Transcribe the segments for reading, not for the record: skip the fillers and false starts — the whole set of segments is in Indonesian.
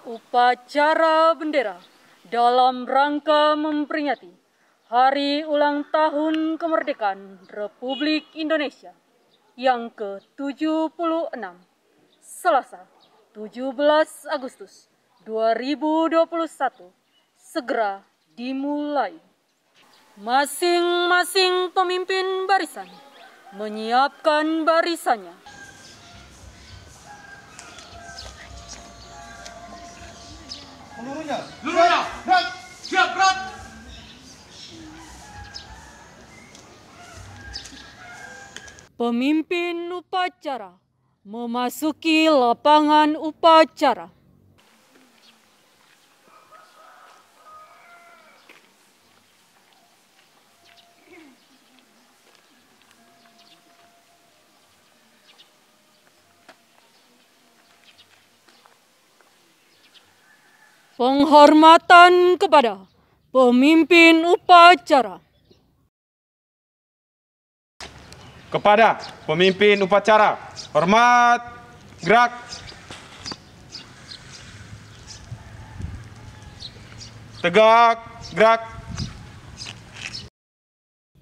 Upacara bendera dalam rangka memperingati Hari Ulang Tahun Kemerdekaan Republik Indonesia yang ke-76, Selasa, 17 Agustus 2021, segera dimulai. Masing-masing pemimpin barisan menyiapkan barisannya. Seluruhnya, siap, gerak. Pemimpin upacara memasuki lapangan upacara. Penghormatan kepada pemimpin upacara. Kepada pemimpin upacara, hormat, gerak. Tegak, gerak.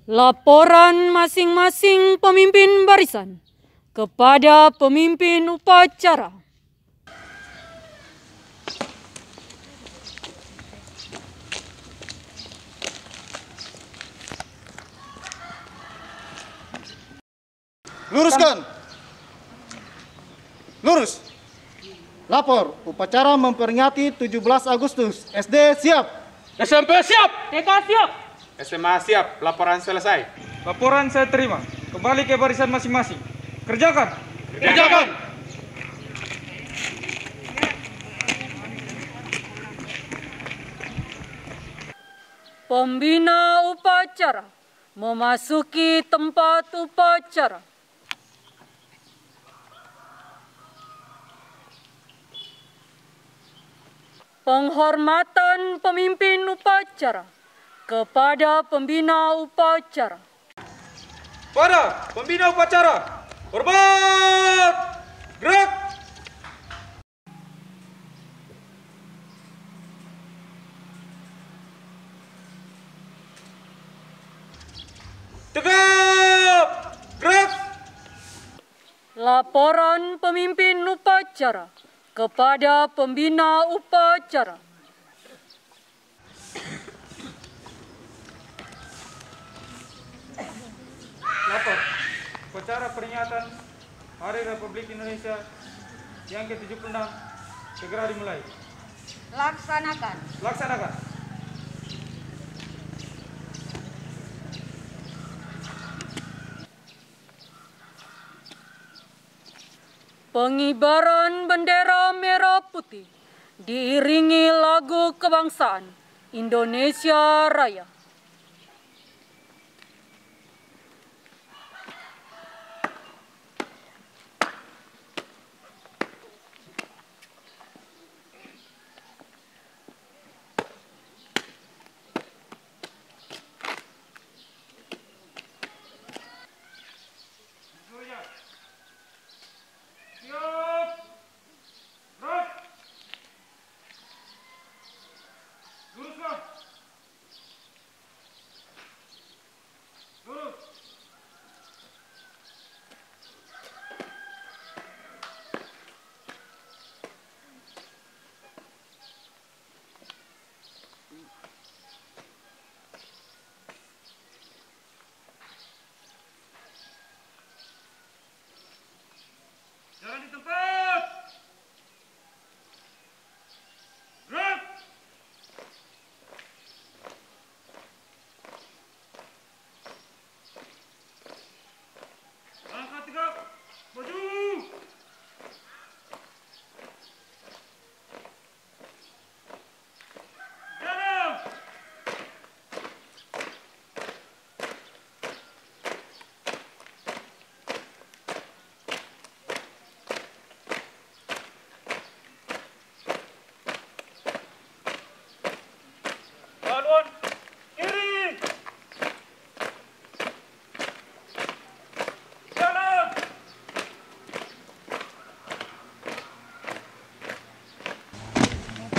Laporan masing-masing pemimpin barisan kepada pemimpin upacara. luruskan. Lurus. Lapor, upacara memperingati 17 Agustus. SD siap. SMP siap. TK siap. SMA siap. Laporan selesai. Laporan saya terima. Kembali ke barisan masing-masing. Kerjakan. Kerjakan. Pembina upacara memasuki tempat upacara. Penghormatan pemimpin upacara kepada pembina upacara. Pada pembina upacara, hormat, gerak. Tegak, gerak. Laporan pemimpin upacara kepada pembina upacara. Lapor, upacara peringatan Hari Republik Indonesia yang ke-76 segera dimulai. Laksanakan. Laksanakan. Pengibaran bendera merah putih diiringi lagu kebangsaan Indonesia Raya.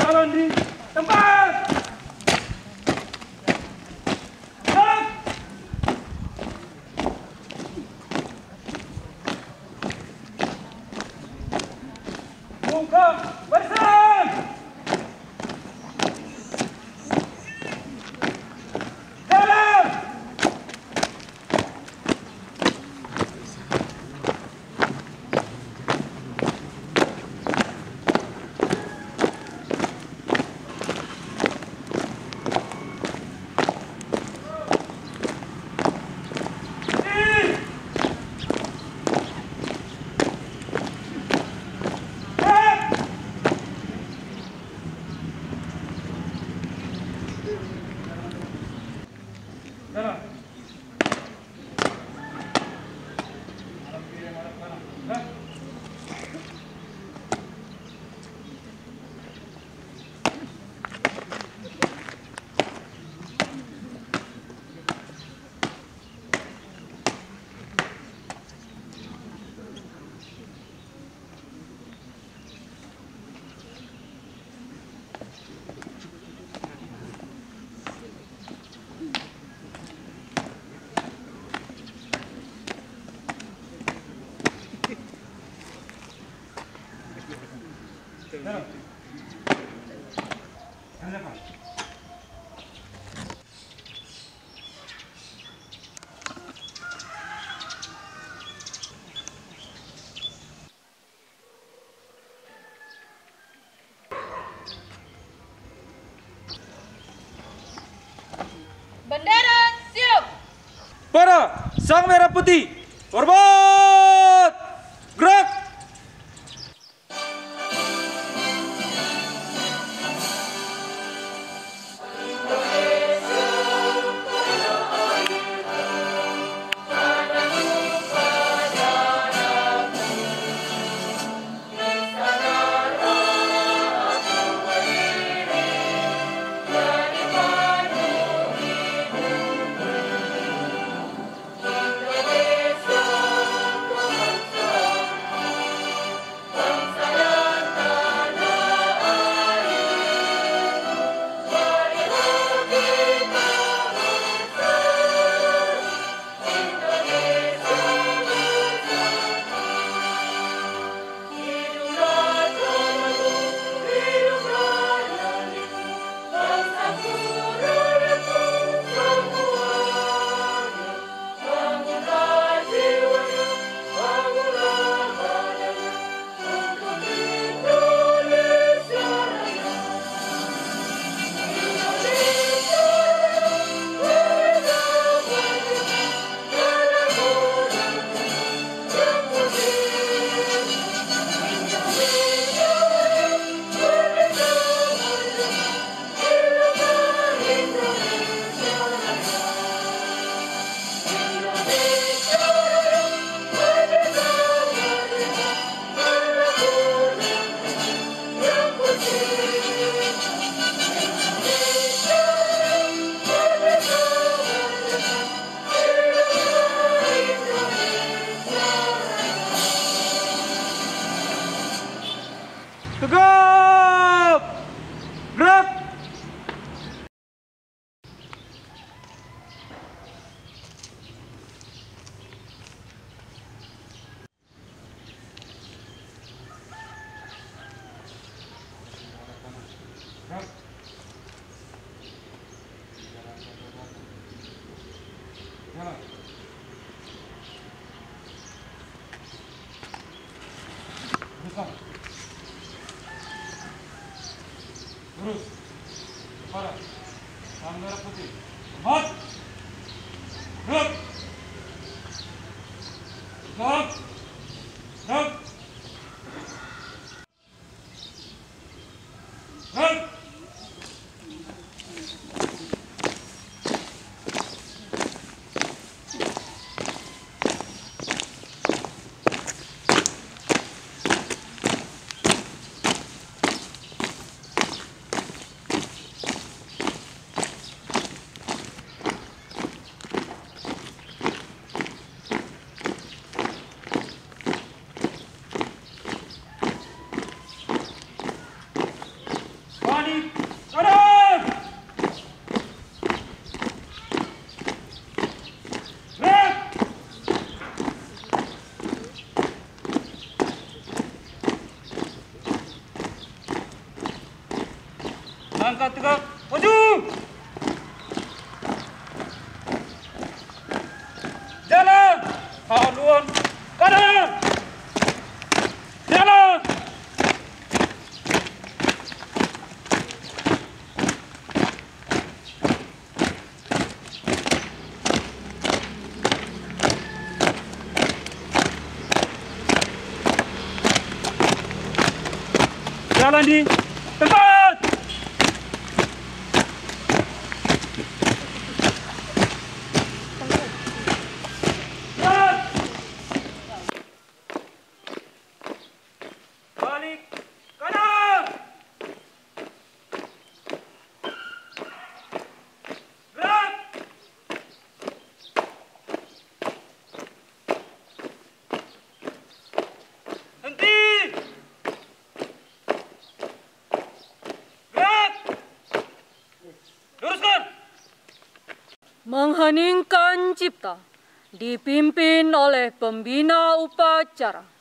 Calon di tempat. Gerak. Buka barisan. Jalan. Bendera siap. Para sang merah putih, hormat, gerak. Tegap, gerak. Terus, para sang merah putih, hormat, gerak, gerak, gerak, gerak. Langkah tegak, maju. Jalan. Haluan kanan. Jalan. Jalan di tempat. Jalan. Balik kanan. Gerak. Henti. Gerak. Luruskan. Mengheningkan cipta dipimpin oleh pembina upacara.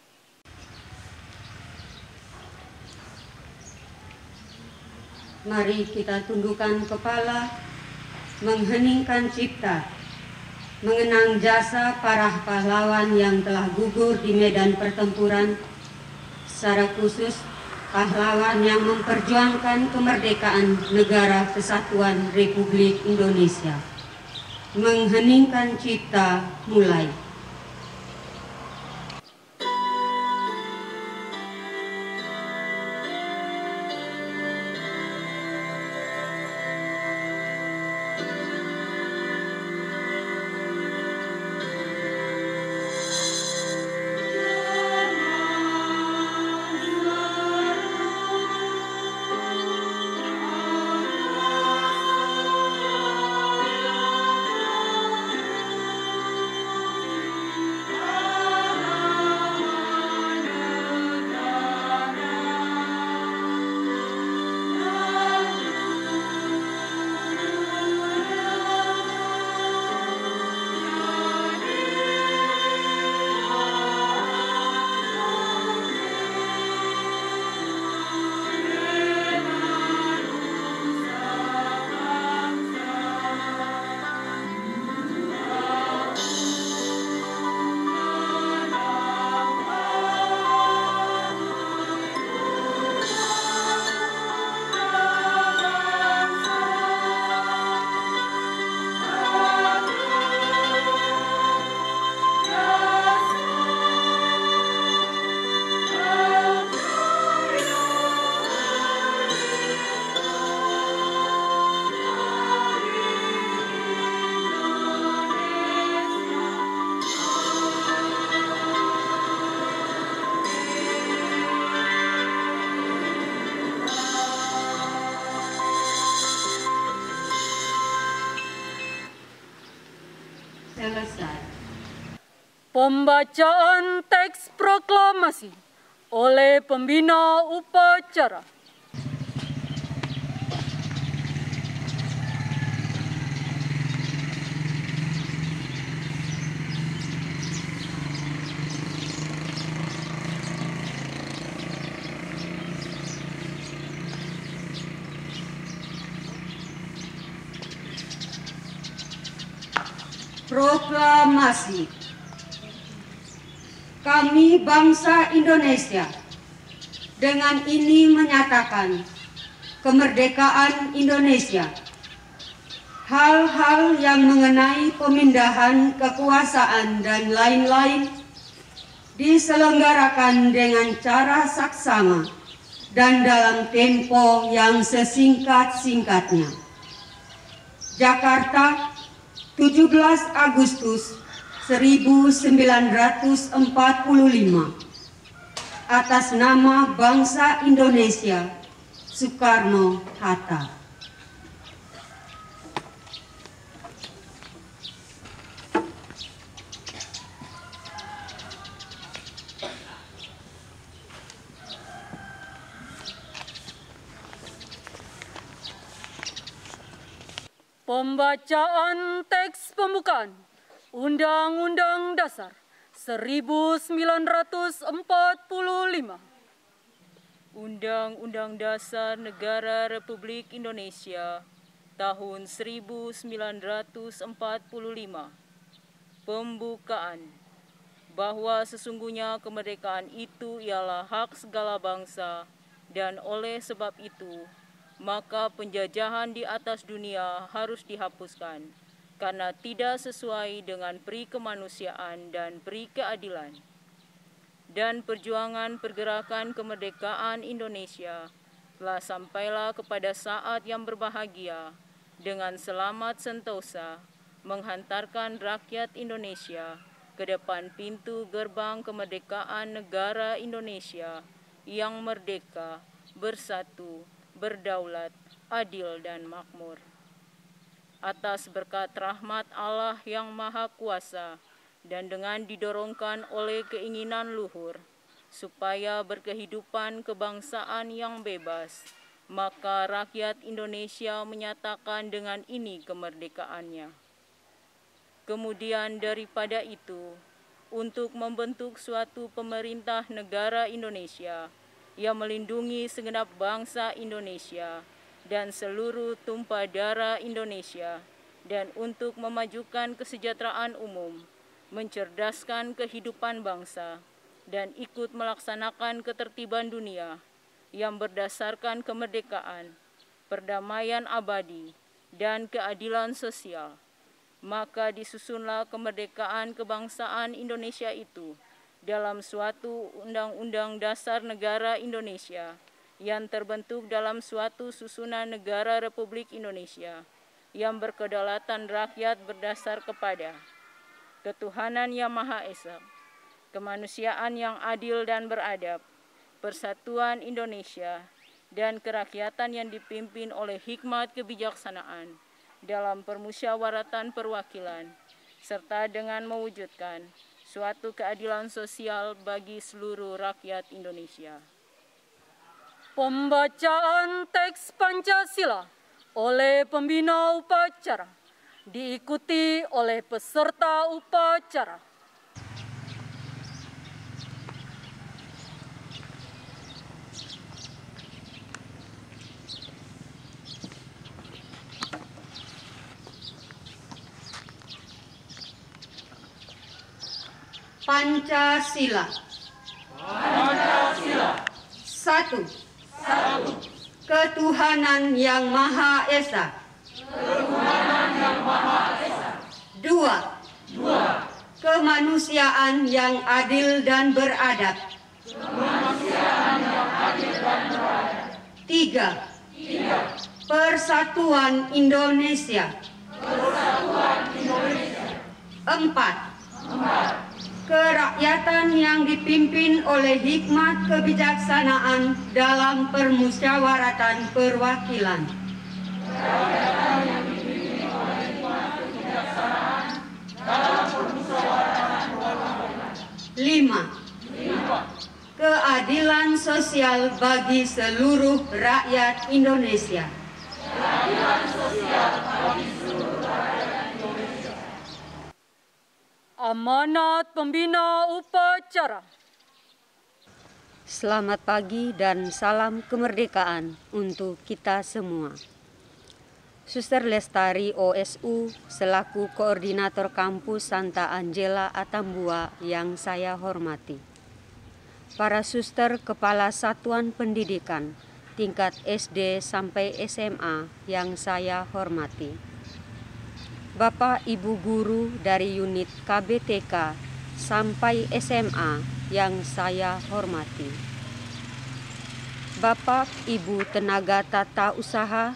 Mari kita tundukkan kepala, mengheningkan cipta, mengenang jasa para pahlawan yang telah gugur di medan pertempuran, secara khusus pahlawan yang memperjuangkan kemerdekaan Negara Kesatuan Republik Indonesia. Mengheningkan cipta mulai. Selesai. Pembacaan teks proklamasi oleh pembina upacara. Proklamasi. Kami bangsa Indonesia dengan ini menyatakan kemerdekaan Indonesia. Hal-hal yang mengenai pemindahan kekuasaan dan lain-lain diselenggarakan dengan cara saksama dan dalam tempo yang sesingkat-singkatnya. Jakarta, 17 Agustus 1945. Atas nama bangsa Indonesia, Soekarno-Hatta. Pembacaan teks pembukaan Undang-Undang Dasar 1945. Undang-Undang Dasar Negara Republik Indonesia tahun 1945. Pembukaan. Bahwa sesungguhnya kemerdekaan itu ialah hak segala bangsa, dan oleh sebab itu, maka penjajahan di atas dunia harus dihapuskan, karena tidak sesuai dengan peri kemanusiaan dan peri keadilan. Dan perjuangan pergerakan kemerdekaan Indonesia telah sampailah kepada saat yang berbahagia, dengan selamat sentosa menghantarkan rakyat Indonesia ke depan pintu gerbang kemerdekaan negara Indonesia yang merdeka, bersatu, berdaulat, adil dan makmur. Atas berkat rahmat Allah yang Maha Kuasa dan dengan didorongkan oleh keinginan luhur supaya berkehidupan kebangsaan yang bebas, maka rakyat Indonesia menyatakan dengan ini kemerdekaannya. Kemudian daripada itu, untuk membentuk suatu pemerintah negara Indonesia yang melindungi segenap bangsa Indonesia dan seluruh tumpah darah Indonesia, dan untuk memajukan kesejahteraan umum, mencerdaskan kehidupan bangsa, dan ikut melaksanakan ketertiban dunia yang berdasarkan kemerdekaan, perdamaian abadi, dan keadilan sosial. Maka disusunlah kemerdekaan kebangsaan Indonesia itu dalam suatu Undang-Undang Dasar Negara Indonesia yang terbentuk dalam suatu susunan negara Republik Indonesia yang berkedaulatan rakyat berdasar kepada ketuhanan yang Maha Esa, kemanusiaan yang adil dan beradab, persatuan Indonesia, dan kerakyatan yang dipimpin oleh hikmat kebijaksanaan dalam permusyawaratan perwakilan, serta dengan mewujudkan suatu keadilan sosial bagi seluruh rakyat Indonesia. Pembacaan teks Pancasila oleh pembina upacara diikuti oleh peserta upacara. Pancasila. Pancasila. 1. Ketuhanan yang Maha Esa. 2. Kemanusiaan yang adil dan beradab. 3. Persatuan Indonesia. 4. Kerakyatan yang dipimpin oleh hikmat kebijaksanaan dalam permusyawaratan perwakilan. 5. Keadilan sosial bagi seluruh rakyat Indonesia. Amanat pembina upacara. Selamat pagi dan salam kemerdekaan untuk kita semua. Suster Lestari OSU selaku Koordinator Kampus Santa Angela Atambua yang saya hormati. Para suster kepala satuan pendidikan tingkat SD sampai SMA yang saya hormati. Bapak Ibu guru dari unit KBTK sampai SMA yang saya hormati. Bapak Ibu tenaga tata usaha,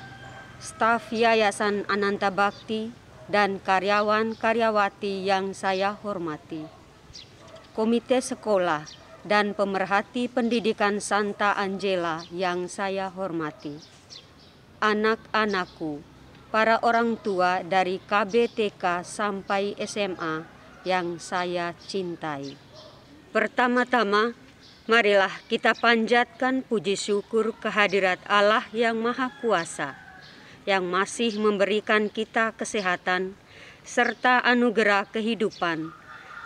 staf Yayasan Ananta Bakti, dan karyawan-karyawati yang saya hormati. Komite sekolah dan pemerhati pendidikan Santa Angela yang saya hormati. Anak-anakku, para orang tua dari KBTK sampai SMA yang saya cintai. Pertama-tama, marilah kita panjatkan puji syukur kehadirat Allah yang Maha Kuasa, yang masih memberikan kita kesehatan serta anugerah kehidupan,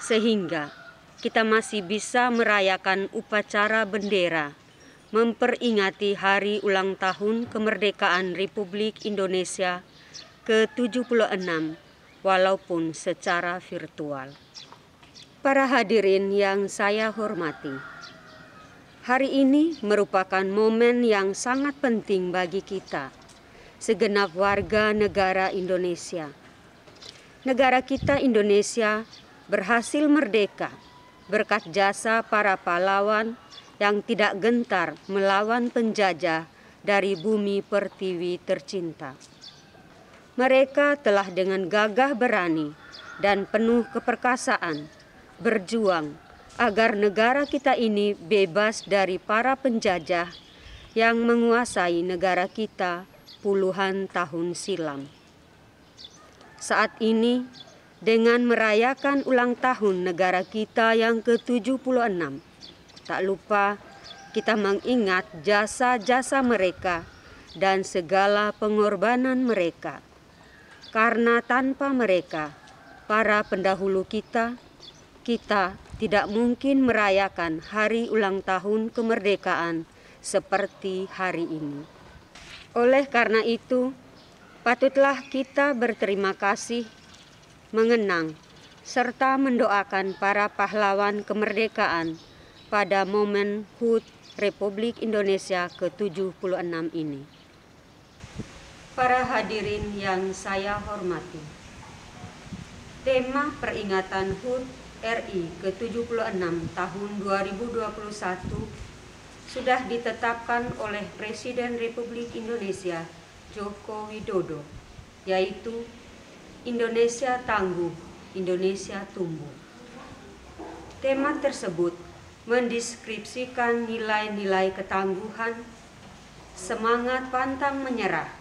sehingga kita masih bisa merayakan upacara bendera, memperingati hari ulang tahun kemerdekaan Republik Indonesia ke-76 walaupun secara virtual. Para hadirin yang saya hormati, hari ini merupakan momen yang sangat penting bagi kita, segenap warga negara Indonesia. Negara kita Indonesia berhasil merdeka berkat jasa para pahlawan yang tidak gentar melawan penjajah dari bumi pertiwi tercinta. Mereka telah dengan gagah berani dan penuh keperkasaan berjuang agar negara kita ini bebas dari para penjajah yang menguasai negara kita puluhan tahun silam. Saat ini, dengan merayakan ulang tahun negara kita yang ke-76, tak lupa kita mengingat jasa-jasa mereka dan segala pengorbanan mereka. Karena tanpa mereka, para pendahulu kita tidak mungkin merayakan hari ulang tahun kemerdekaan seperti hari ini. Oleh karena itu, patutlah kita berterima kasih, mengenang, serta mendoakan para pahlawan kemerdekaan pada momen HUT Republik Indonesia ke-76 ini. Para hadirin yang saya hormati, tema peringatan HUT RI ke-76 tahun 2021 sudah ditetapkan oleh Presiden Republik Indonesia Joko Widodo, yaitu Indonesia Tangguh, Indonesia Tumbuh. Tema tersebut mendeskripsikan nilai-nilai ketangguhan, semangat pantang menyerah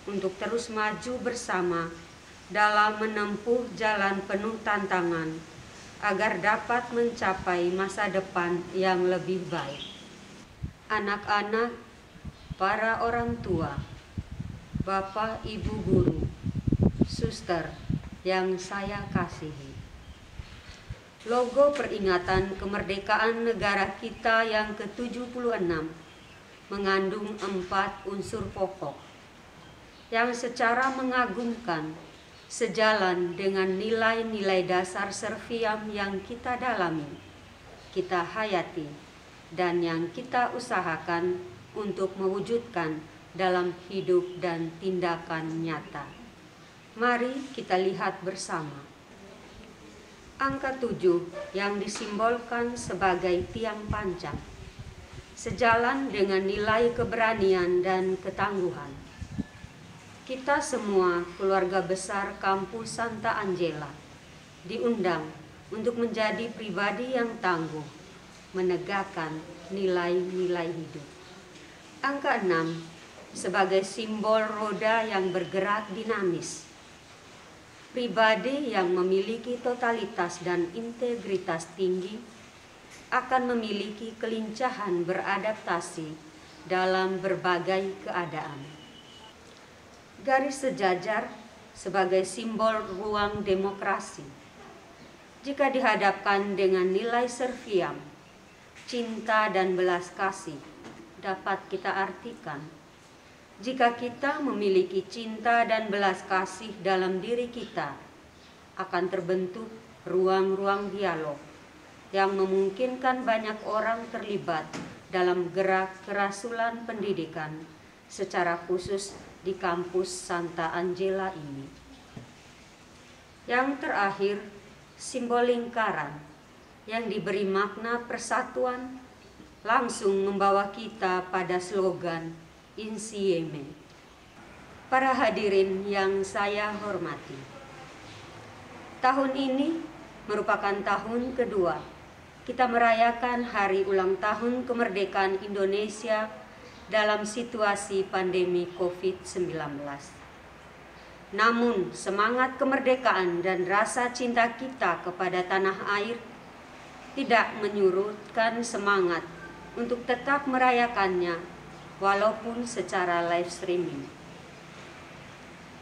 untuk terus maju bersama dalam menempuh jalan penuh tantangan agar dapat mencapai masa depan yang lebih baik. Anak-anak, para orang tua, Bapak, Ibu guru, suster yang saya kasihi. Logo peringatan kemerdekaan negara kita yang ke-76 mengandung 4 unsur pokok yang secara mengagumkan sejalan dengan nilai-nilai dasar Serviam yang kita dalami, kita hayati, dan yang kita usahakan untuk mewujudkan dalam hidup dan tindakan nyata. Mari kita lihat bersama. Angka 7 yang disimbolkan sebagai tiang panjang, sejalan dengan nilai keberanian dan ketangguhan. Kita semua keluarga besar kampus Santa Angela diundang untuk menjadi pribadi yang tangguh, menegakkan nilai-nilai hidup. Angka 6 sebagai simbol roda yang bergerak dinamis. Pribadi yang memiliki totalitas dan integritas tinggi akan memiliki kelincahan beradaptasi dalam berbagai keadaan. Garis sejajar sebagai simbol ruang demokrasi. Jika dihadapkan dengan nilai Serviam, cinta dan belas kasih dapat kita artikan. Jika kita memiliki cinta dan belas kasih dalam diri kita, akan terbentuk ruang-ruang dialog yang memungkinkan banyak orang terlibat dalam gerak kerasulan pendidikan, secara khusus di kampus Santa Angela ini. Yang terakhir, simbol lingkaran yang diberi makna persatuan langsung membawa kita pada slogan Insieme. Para hadirin yang saya hormati, tahun ini merupakan tahun kedua kita merayakan hari ulang tahun kemerdekaan Indonesia dalam situasi pandemi COVID-19. Namun semangat kemerdekaan dan rasa cinta kita kepada tanah air tidak menyurutkan semangat untuk tetap merayakannya walaupun secara live streaming.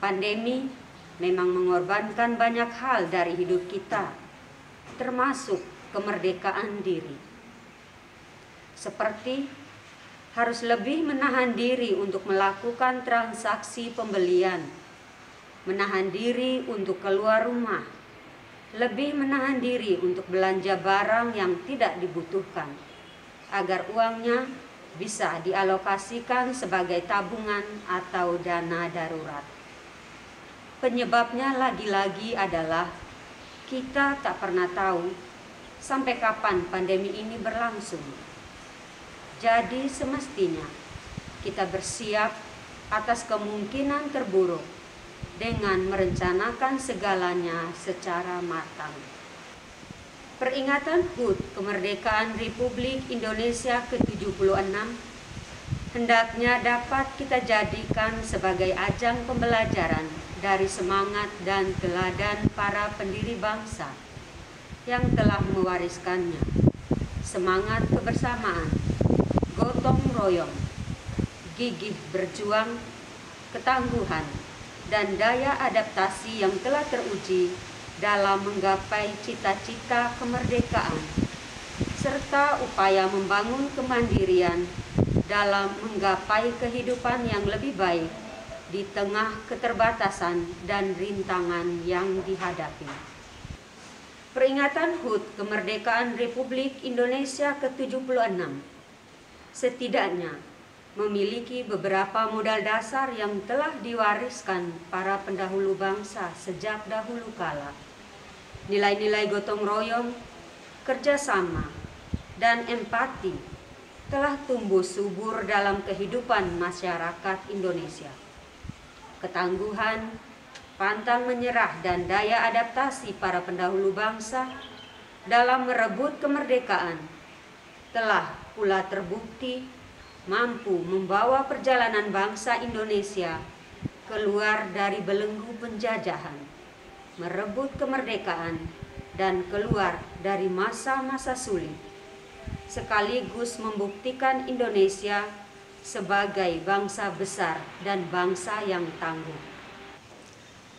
Pandemi memang mengorbankan banyak hal dari hidup kita, termasuk kemerdekaan diri. Seperti harus lebih menahan diri untuk melakukan transaksi pembelian, menahan diri untuk keluar rumah, lebih menahan diri untuk belanja barang yang tidak dibutuhkan, agar uangnya bisa dialokasikan sebagai tabungan atau dana darurat. Penyebabnya lagi-lagi adalah kita tak pernah tahu sampai kapan pandemi ini berlangsung. Jadi semestinya kita bersiap atas kemungkinan terburuk dengan merencanakan segalanya secara matang. Peringatan HUT Kemerdekaan Republik Indonesia ke-76 hendaknya dapat kita jadikan sebagai ajang pembelajaran dari semangat dan teladan para pendiri bangsa yang telah mewariskannya. Semangat kebersamaan, gotong royong, gigih berjuang, ketangguhan, dan daya adaptasi yang telah teruji dalam menggapai cita-cita kemerdekaan, serta upaya membangun kemandirian dalam menggapai kehidupan yang lebih baik di tengah keterbatasan dan rintangan yang dihadapi. Peringatan HUT Kemerdekaan Republik Indonesia ke-76 setidaknya memiliki beberapa modal dasar yang telah diwariskan para pendahulu bangsa sejak dahulu kala. Nilai-nilai gotong royong, kerjasama, dan empati telah tumbuh subur dalam kehidupan masyarakat Indonesia. Ketangguhan, pantang menyerah, dan daya adaptasi para pendahulu bangsa dalam merebut kemerdekaan telah pula terbukti mampu membawa perjalanan bangsa Indonesia keluar dari belenggu penjajahan, merebut kemerdekaan, dan keluar dari masa-masa sulit, sekaligus membuktikan Indonesia sebagai bangsa besar dan bangsa yang tangguh.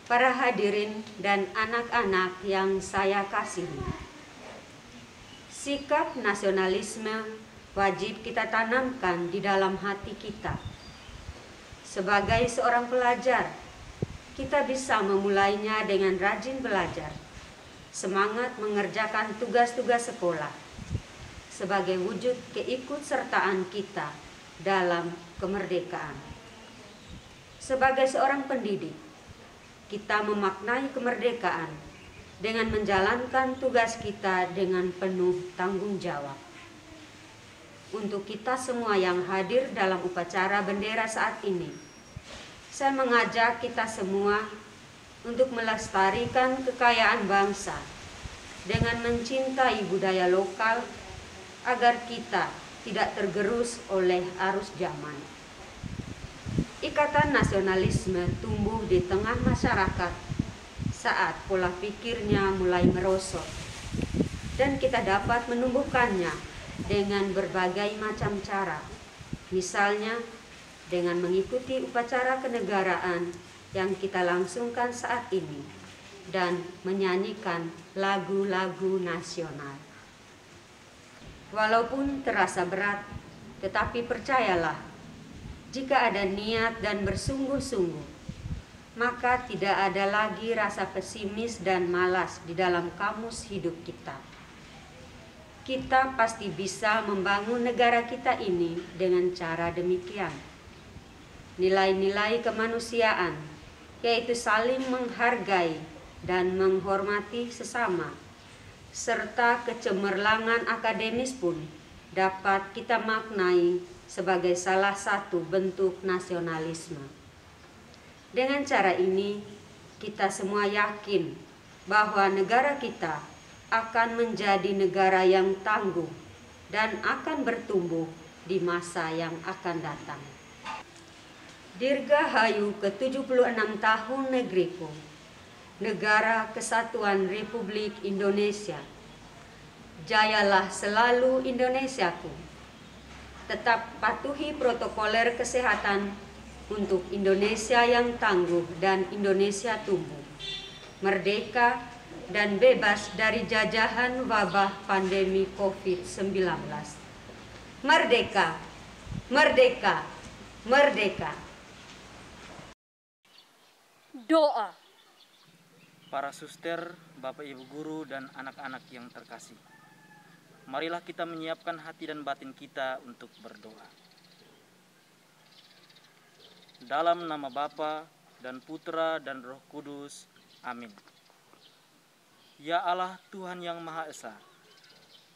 Para hadirin dan anak-anak yang saya kasihi, sikap nasionalisme wajib kita tanamkan di dalam hati kita. Sebagai seorang pelajar, kita bisa memulainya dengan rajin belajar, semangat mengerjakan tugas-tugas sekolah, sebagai wujud keikutsertaan kita dalam kemerdekaan. Sebagai seorang pendidik, kita memaknai kemerdekaan dengan menjalankan tugas kita dengan penuh tanggung jawab. Untuk kita semua yang hadir dalam upacara bendera saat ini, saya mengajak kita semua untuk melestarikan kekayaan bangsa dengan mencintai budaya lokal agar kita tidak tergerus oleh arus zaman. Ikatan nasionalisme tumbuh di tengah masyarakat saat pola pikirnya mulai merosot, dan kita dapat menumbuhkannya dengan berbagai macam cara, misalnya dengan mengikuti upacara kenegaraan yang kita langsungkan saat ini dan menyanyikan lagu-lagu nasional. Walaupun terasa berat, tetapi percayalah, jika ada niat dan bersungguh-sungguh, maka tidak ada lagi rasa pesimis dan malas di dalam kamus hidup kita. Kita pasti bisa membangun negara kita ini dengan cara demikian. Nilai-nilai kemanusiaan, yaitu saling menghargai dan menghormati sesama, serta kecemerlangan akademis pun dapat kita maknai sebagai salah satu bentuk nasionalisme. Dengan cara ini, kita semua yakin bahwa negara kita akan menjadi negara yang tangguh dan akan bertumbuh di masa yang akan datang. Dirgahayu ke-76 tahun negeriku, Negara Kesatuan Republik Indonesia. Jayalah selalu Indonesiaku. Tetap patuhi protokoler kesehatan untuk Indonesia yang tangguh dan Indonesia tumbuh, merdeka dan bebas dari jajahan wabah pandemi COVID-19. Merdeka! Merdeka, merdeka. Doa. Para suster, Bapak Ibu guru, dan anak-anak yang terkasih, marilah kita menyiapkan hati dan batin kita untuk berdoa. Dalam nama Bapa dan Putra dan Roh Kudus, amin. Ya Allah Tuhan yang Maha Esa,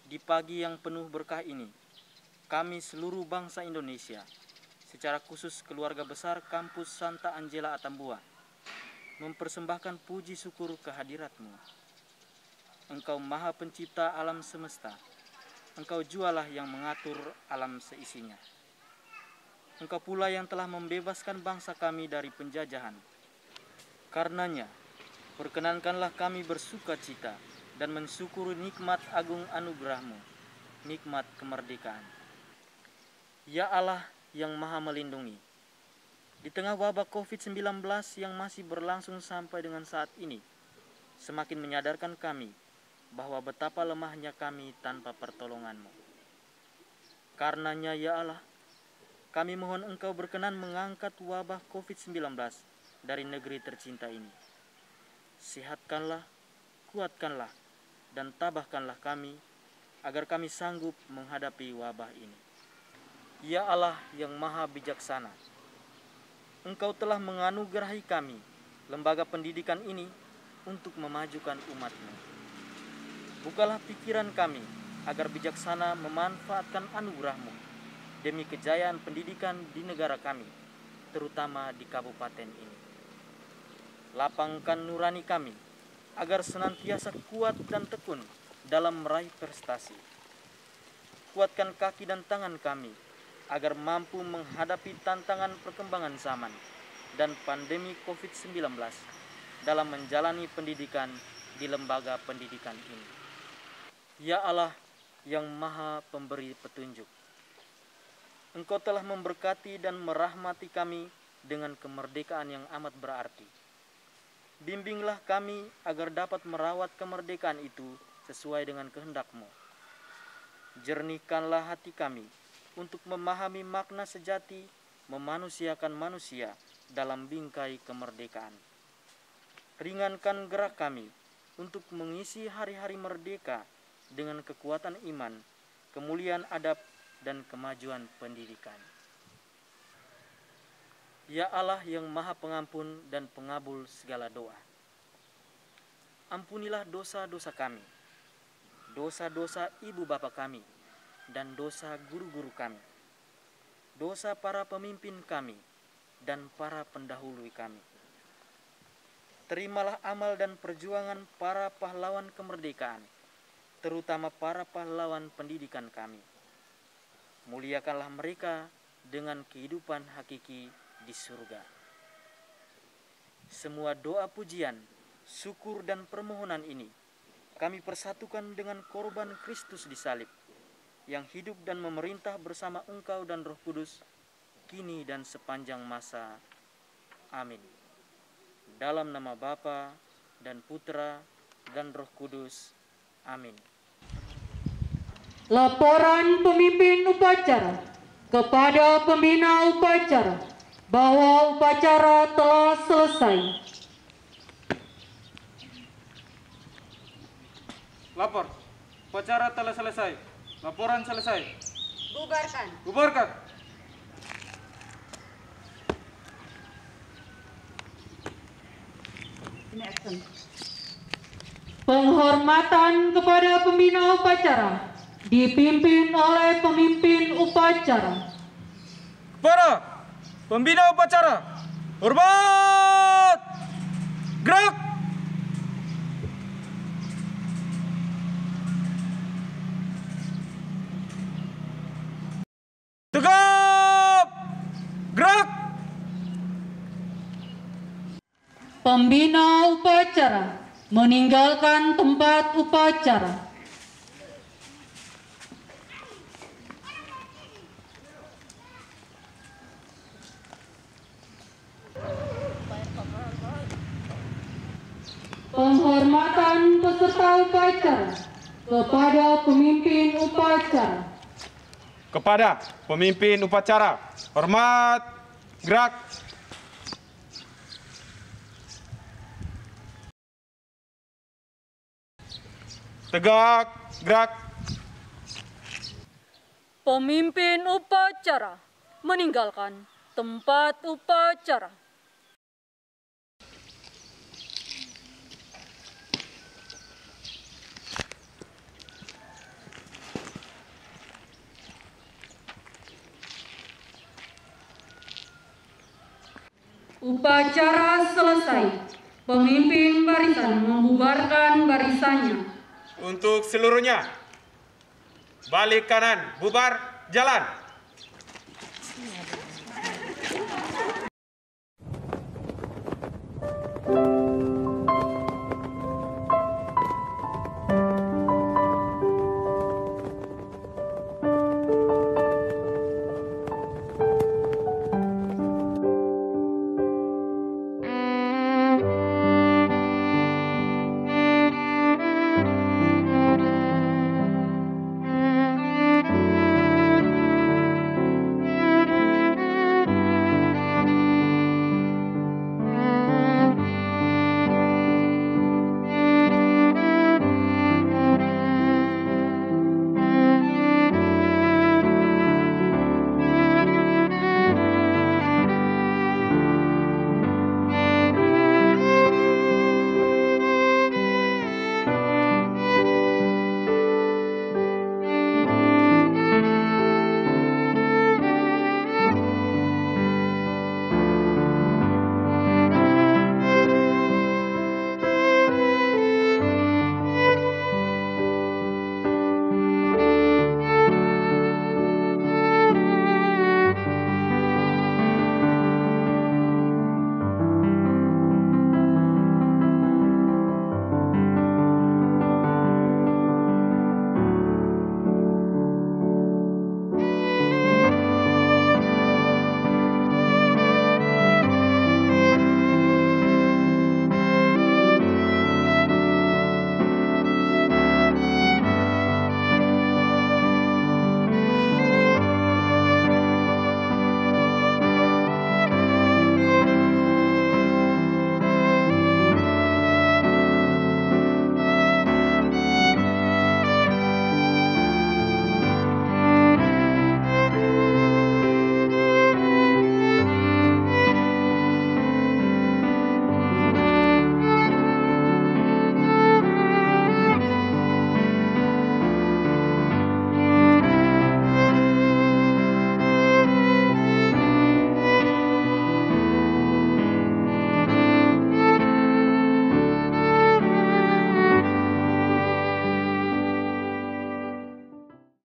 di pagi yang penuh berkah ini, kami seluruh bangsa Indonesia, secara khusus keluarga besar kampus Santa Angela Atambua, mempersembahkan puji syukur kehadirat-Mu. Engkau Maha Pencipta alam semesta, Engkau jualah yang mengatur alam seisinya. Engkau pula yang telah membebaskan bangsa kami dari penjajahan. Karenanya, perkenankanlah kami bersuka cita dan mensyukuri nikmat agung anugerah-Mu, nikmat kemerdekaan. Ya Allah yang Maha Melindungi, di tengah wabah COVID-19 yang masih berlangsung sampai dengan saat ini, semakin menyadarkan kami bahwa betapa lemahnya kami tanpa pertolongan-Mu. Karenanya ya Allah, kami mohon Engkau berkenan mengangkat wabah COVID-19 dari negeri tercinta ini. Sehatkanlah, kuatkanlah, dan tabahkanlah kami, agar kami sanggup menghadapi wabah ini. Ya Allah yang Maha Bijaksana, Engkau telah menganugerahi kami, lembaga pendidikan ini, untuk memajukan umat-Mu. Bukalah pikiran kami, agar bijaksana memanfaatkan anugerah-Mu, demi kejayaan pendidikan di negara kami, terutama di kabupaten ini. Lapangkan nurani kami, agar senantiasa kuat dan tekun dalam meraih prestasi. Kuatkan kaki dan tangan kami, agar mampu menghadapi tantangan perkembangan zaman dan pandemi COVID-19 dalam menjalani pendidikan di lembaga pendidikan ini. Ya Allah yang Maha Pemberi Petunjuk, Engkau telah memberkati dan merahmati kami dengan kemerdekaan yang amat berarti. Bimbinglah kami agar dapat merawat kemerdekaan itu sesuai dengan kehendak-Mu. Jernihkanlah hati kami untuk memahami makna sejati memanusiakan manusia dalam bingkai kemerdekaan. Ringankan gerak kami untuk mengisi hari-hari merdeka dengan kekuatan iman, kemuliaan adab, dan kemajuan pendidikan. Ya Allah yang Maha Pengampun dan Pengabul segala doa, ampunilah dosa-dosa kami, dosa-dosa ibu bapa kami, dan dosa guru-guru kami, dosa para pemimpin kami, dan para pendahulu kami. Terimalah amal dan perjuangan para pahlawan kemerdekaan, terutama para pahlawan pendidikan kami. Muliakanlah mereka dengan kehidupan hakiki di surga. Semua doa pujian, syukur dan permohonan ini kami persatukan dengan korban Kristus di salib, yang hidup dan memerintah bersama Engkau dan Roh Kudus, kini dan sepanjang masa. Amin. Dalam nama Bapa dan Putra dan Roh Kudus. Amin. Laporan pemimpin upacara kepada pembina upacara bahwa upacara telah selesai. Lapor, upacara telah selesai. Laporan selesai. Bubarkan. Bubarkan. Penghormatan kepada pembina upacara dipimpin oleh pemimpin upacara. Kepada pembina upacara, hormat! Gerak! Tegap! Gerak! Pembina upacara meninggalkan tempat upacara. Penghormatan peserta upacara kepada pemimpin upacara. Kepada pemimpin upacara, hormat, gerak. Tegak, gerak. Pemimpin upacara meninggalkan tempat upacara. Upacara selesai. Pemimpin barisan membubarkan barisannya. Untuk seluruhnya, balik kanan, bubar, jalan.